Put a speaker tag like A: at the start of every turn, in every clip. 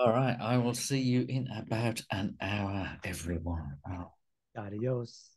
A: All right, I will see you in about an hour, everyone. Oh.
B: Adios.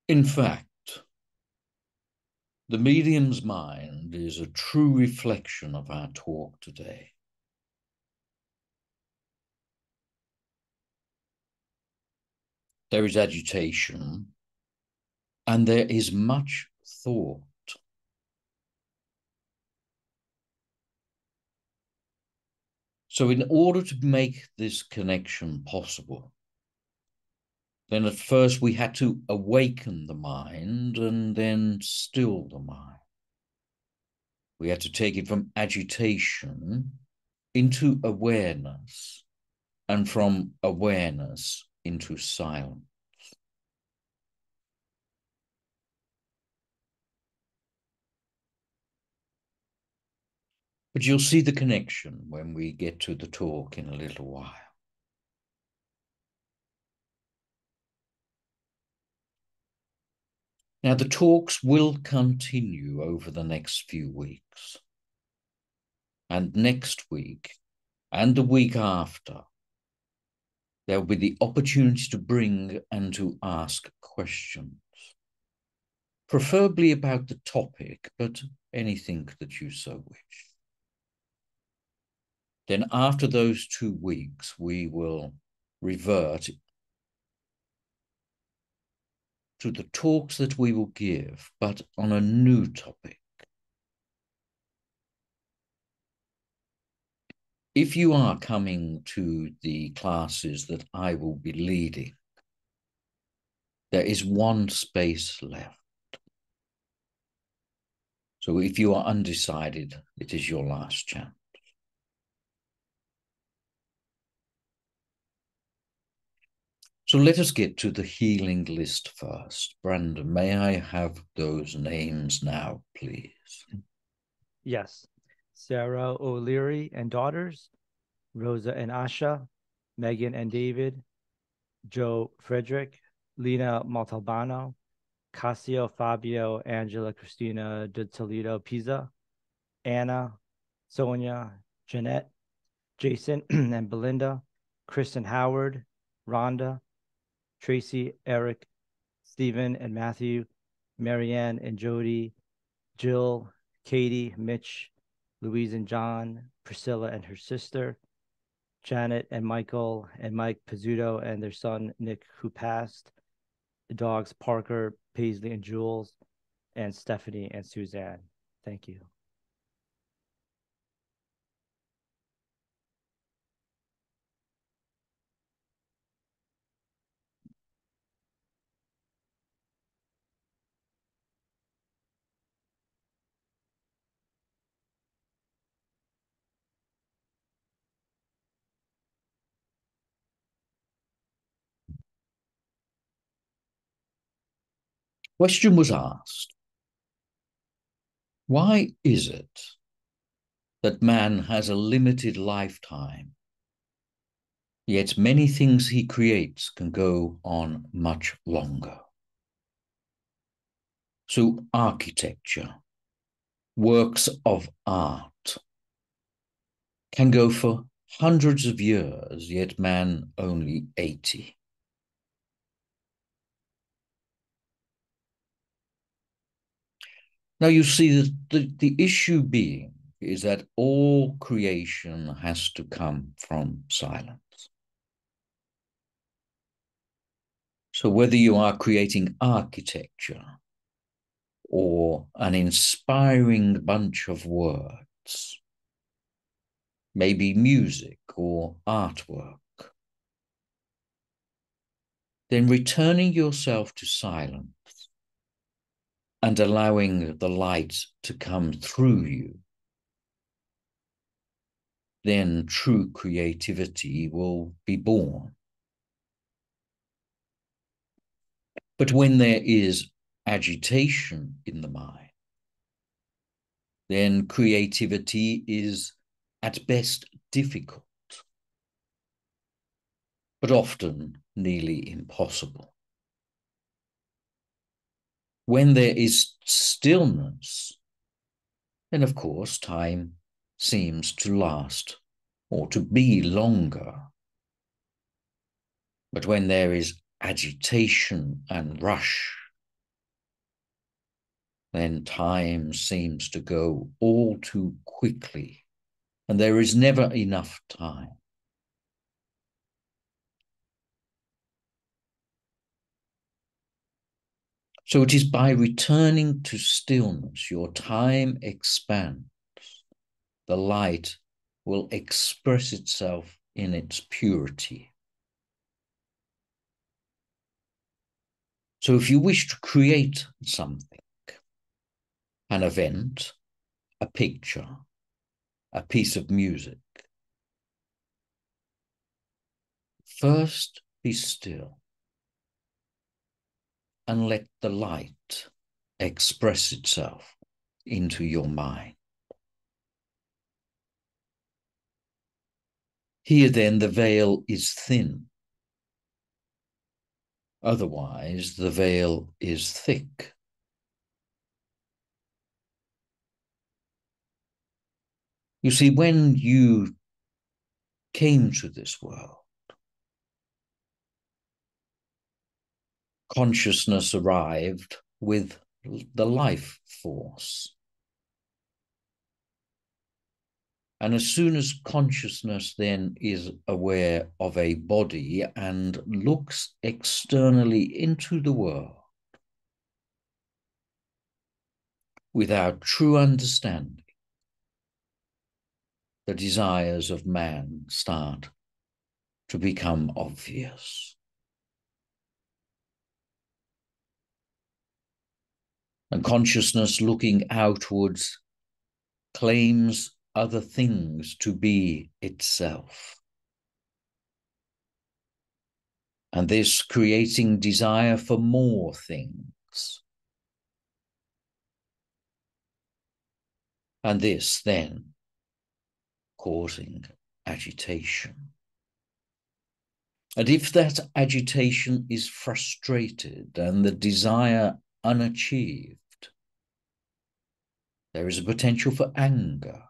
A: In fact, the medium's mind is a true reflection of our talk today. there is agitation, and there is much thought. So in order to make this connection possible, then at first we had to awaken the mind and then still the mind. We had to take it from agitation into awareness, and from awareness into silence. But you'll see the connection when we get to the talk in a little while. Now, the talks will continue over the next few weeks. And next week and the week after, there will be the opportunity to bring and to ask questions, preferably about the topic, but anything that you so wish. Then after those 2 weeks, we will revert to the talks that we will give, but on a new topic. If you are coming to the classes that I will be leading, there is one space left. So if you are undecided, it is your last chance. So let us get to the healing list first. Brandon, may I have those names now, please?
B: Yes. Sarah O'Leary and daughters, Rosa and Asha, Megan and David, Joe Frederick, Lena Montalbano, Cassio Fabio Angela Christina de Toledo Pisa, Anna, Sonia, Jeanette, Jason and Belinda, Kristen Howard, Rhonda, Tracy, Eric, Stephen and Matthew, Marianne and Jody, Jill, Katie, Mitch, Louise and John, Priscilla and her sister, Janet and Michael and Mike Pizzuto and their son Nick, who passed, the dogs Parker, Paisley and Jules, and Stephanie and Suzanne. Thank you.
A: Question was asked, why is it that man has a limited lifetime, yet many things he creates can go on much longer? So architecture, works of art, can go for hundreds of years, yet man only 80. Now you see that the issue being is that all creation has to come from silence. So whether you are creating architecture or an inspiring bunch of words, maybe music or artwork, then returning yourself to silence and allowing the light to come through you, then true creativity will be born. But when there is agitation in the mind, then creativity is at best difficult, but often nearly impossible. When there is stillness, then of course time seems to last or to be longer. But when there is agitation and rush, then time seems to go all too quickly, and there is never enough time. So it is by returning to stillness, your time expands. The light will express itself in its purity. So if you wish to create something, an event, a picture, a piece of music, first be still and let the light express itself into your mind. Here then the veil is thin. Otherwise the veil is thick. You see, when you came to this world, consciousness arrived with the life force. And as soon as consciousness then is aware of a body and looks externally into the world without true understanding, the desires of man start to become obvious. And consciousness looking outwards claims other things to be itself. And this creating desire for more things. And this then causing agitation. And if that agitation is frustrated and the desire unachieved, there is a potential for anger.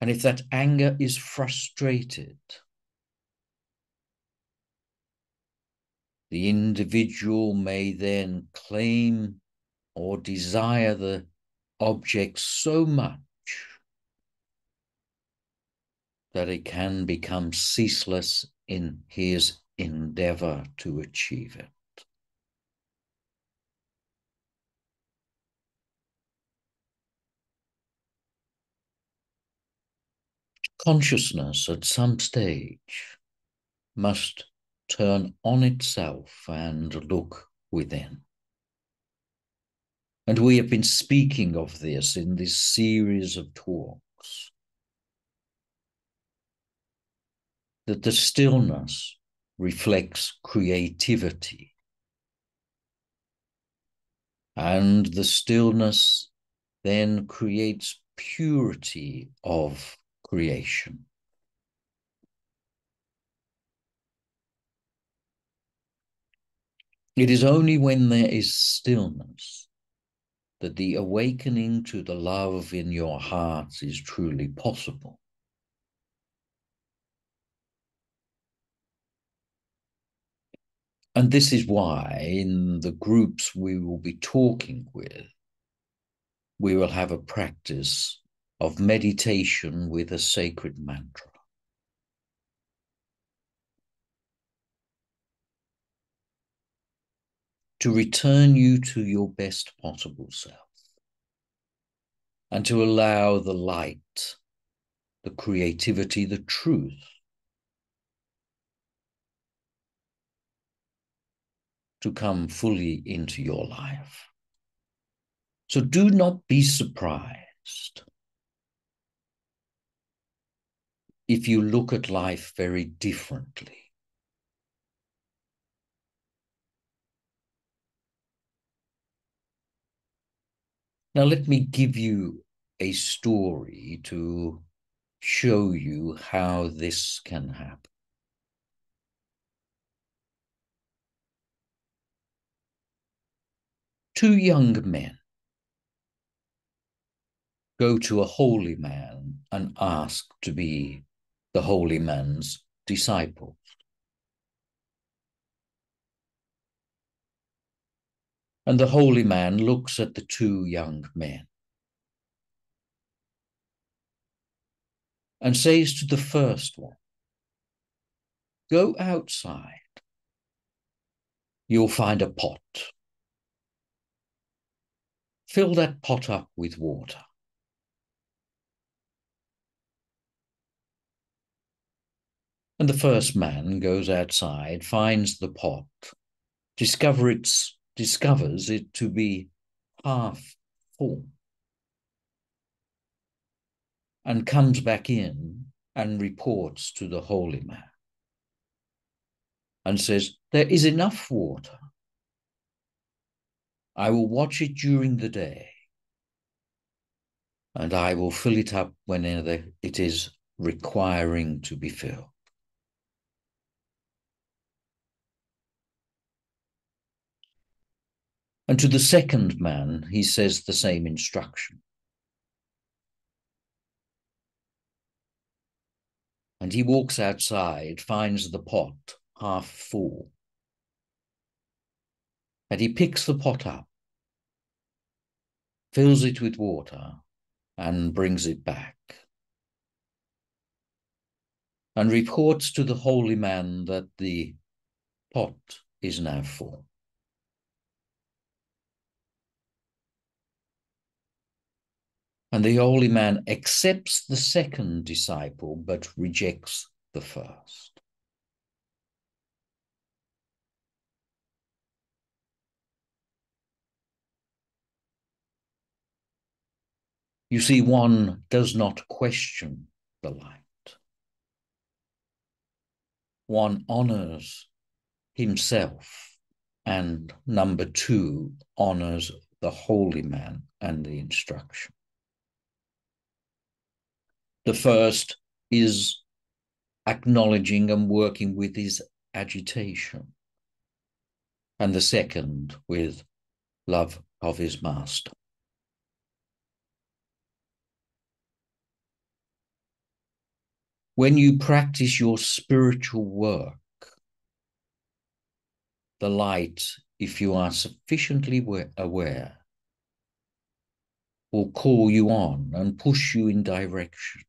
A: And if that anger is frustrated, the individual may then claim or desire the object so much that it can become ceaseless in his endeavor to achieve it. Consciousness at some stage must turn on itself and look within. And we have been speaking of this in this series of talks, that the stillness reflects creativity, and the stillness then creates purity of creation. It is only when there is stillness that the awakening to the love in your hearts is truly possible. And this is why in the groups we will be talking with, we will have a practice of meditation with a sacred mantra. To return you to your best possible self and to allow the light, the creativity, the truth to come fully into your life. So do not be surprised if you look at life very differently. Now, let me give you a story to show you how this can happen. Two young men go to a holy man and ask to be the holy man's disciple. And the holy man looks at the two young men and says to the first one, "Go outside you'll find a pot. Fill that pot up with water. And the first man goes outside, finds the pot, discovers it to be half full, and comes back in and reports to the holy man and says, "There is enough water. I will watch it during the day, and I will fill it up whenever it is requiring to be filled." And to the second man, he says the same instruction. And he walks outside, finds the pot half full, and he picks the pot up, fills it with water, and brings it back, and reports to the holy man that the pot is now full. And the holy man accepts the second disciple, but rejects the first. You see, one does not question the light. One honors himself, and number two, honors the holy man and the instruction. The first is acknowledging and working with his agitation, and the second with love of his master. When you practice your spiritual work, the light, if you are sufficiently aware, will call you on and push you in direction.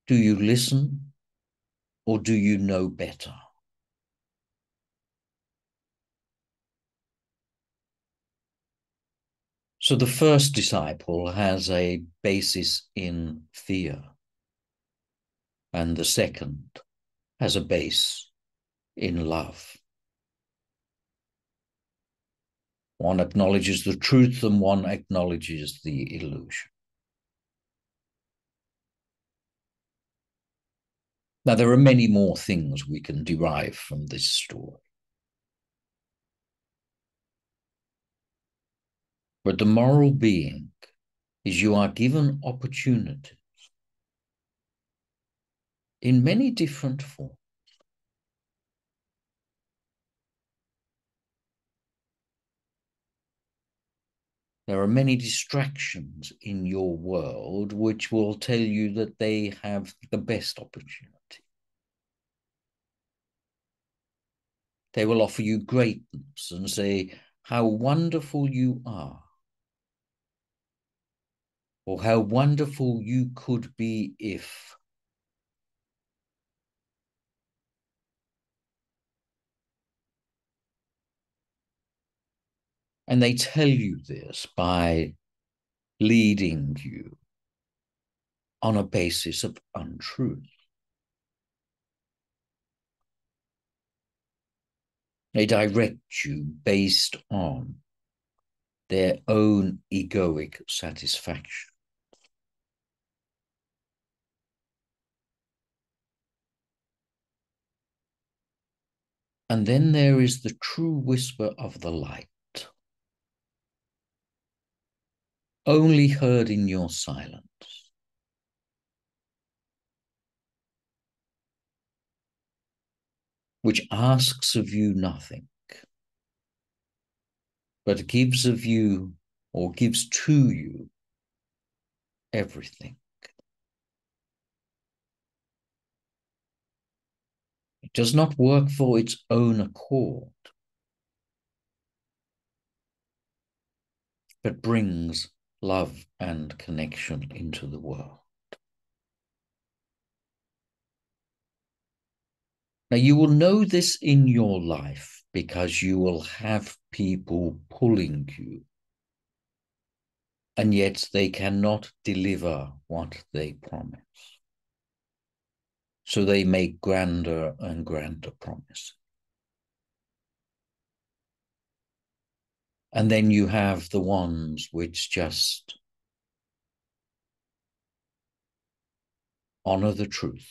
A: Do you listen, or do you know better? So the first disciple has a basis in fear, and the second has a base in love. One acknowledges the truth and one acknowledges the illusion. Now, there are many more things we can derive from this story. But the moral being is you are given opportunities in many different forms. There are many distractions in your world which will tell you that they have the best opportunity. They will offer you greatness and say how wonderful you are, or how wonderful you could be if. And they tell you this by leading you on a basis of untruth. They direct you based on their own egoic satisfaction. And then there is the true whisper of the light, only heard in your silence, which asks of you nothing, but gives of you, or gives to you, everything. It does not work for its own accord, but brings love and connection into the world. Now, you will know this in your life because you will have people pulling you, and yet they cannot deliver what they promise. So they make grander and grander promises. And then you have the ones which just honor the truth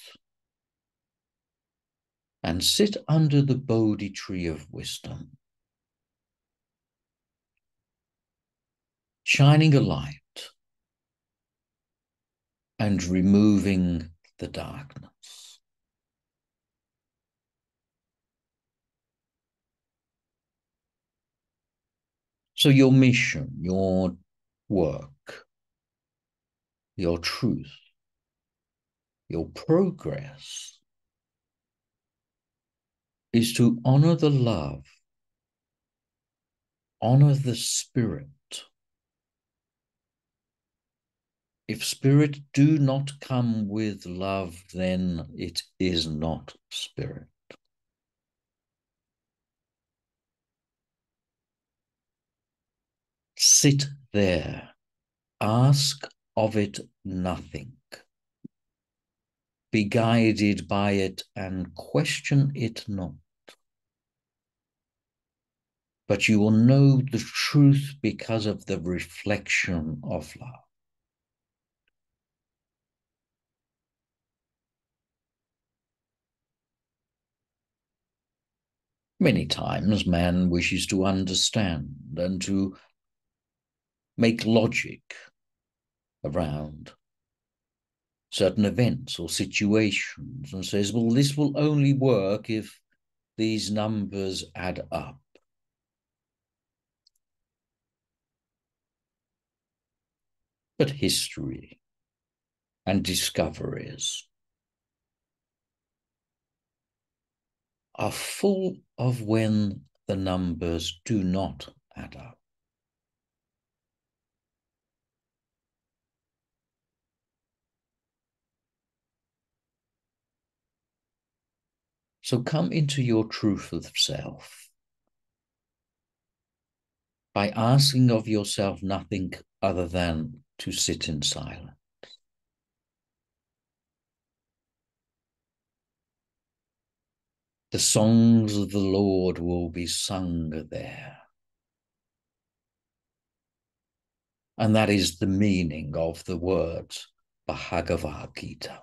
A: and sit under the Bodhi tree of wisdom, shining a light and removing the darkness. So your mission, your work, your truth, your progress is to honor the love, honor the spirit. If spirit do not come with love, then it is not spirit. Sit there, ask of it nothing. Be guided by it and question it not. But you will know the truth because of the reflection of love. Many times man wishes to understand and to make logic around certain events or situations and says, well, this will only work if these numbers add up. But history and discoveries are full of when the numbers do not add up. So come into your truth of self by asking of yourself nothing other than to sit in silence. The songs of the Lord will be sung there. And that is the meaning of the words Bhagavad Gita,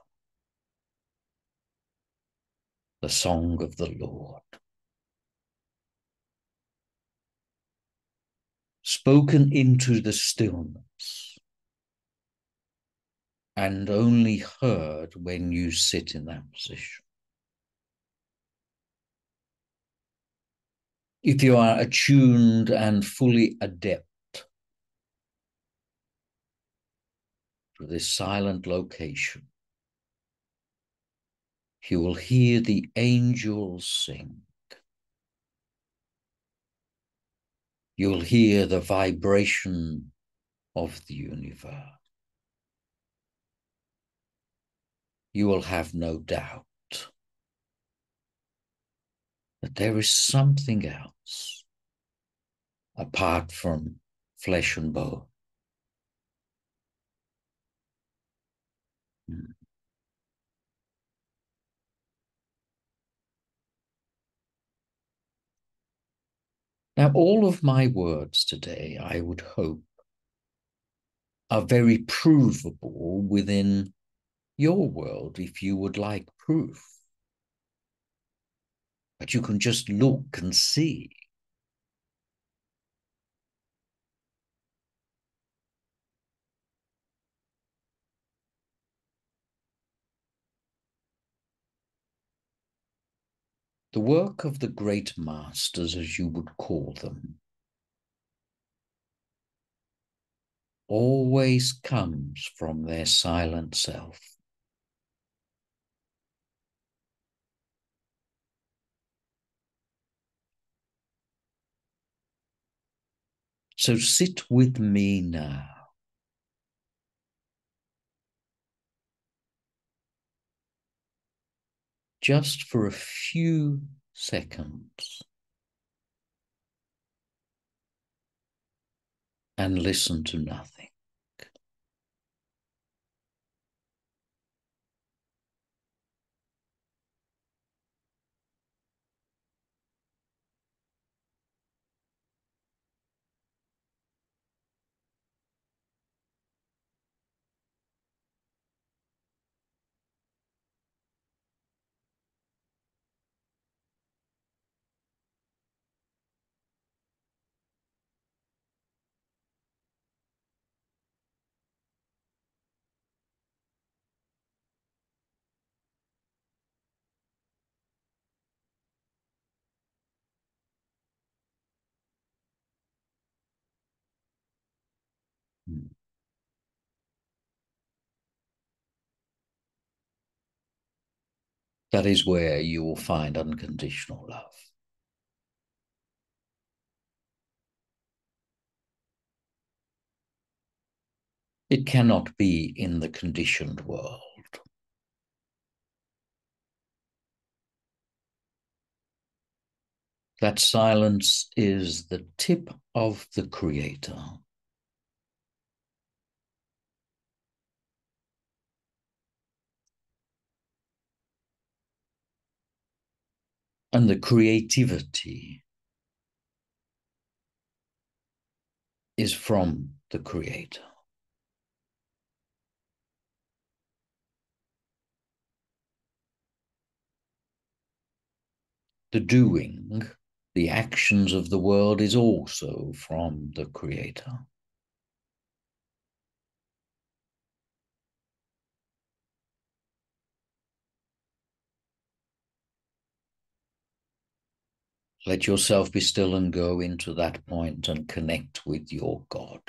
A: the song of the Lord. Spoken into the stillness and only heard when you sit in that position. If you are attuned and fully adept to this silent location, you will hear the angels sing. You'll hear the vibration of the universe. You will have no doubt that there is something else apart from flesh and bone. Now, all of my words today, I would hope, are very provable within your world if you would like proof. But you can just look and see. The work of the great masters, as you would call them, always comes from their silent self. So sit with me now. just for a few seconds and listen to nothing. That is where you will find unconditional love. It cannot be in the conditioned world. That silence is the tip of the Creator. And the creativity is from the Creator. The doing, the actions of the world is also from the Creator. Let yourself be still and go into that point and connect with your God.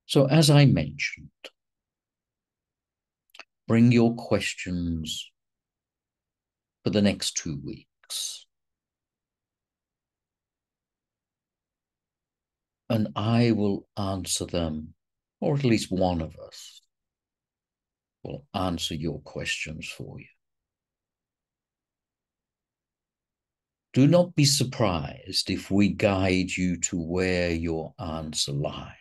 A: So, as I mentioned, bring your questions for the next 2 weeks. And I will answer them, or at least one of us will answer your questions for you. Do not be surprised if we guide you to where your answer lies.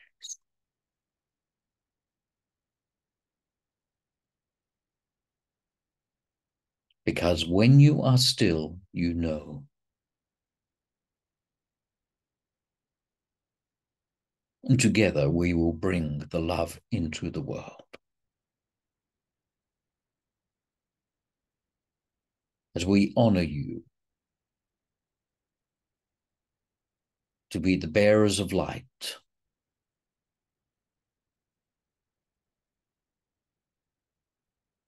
A: Because when you are still, you know. And together we will bring the love into the world. As we honor you to be the bearers of light,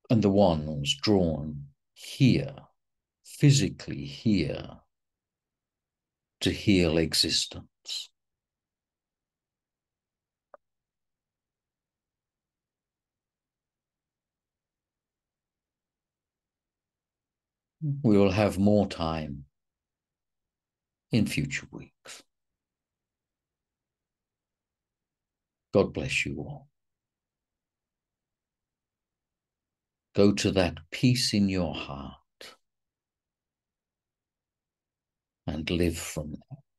A: and the ones drawn here, physically here, to heal existence. We will have more time in future weeks. God bless you all. Go to that peace in your heart and live from that.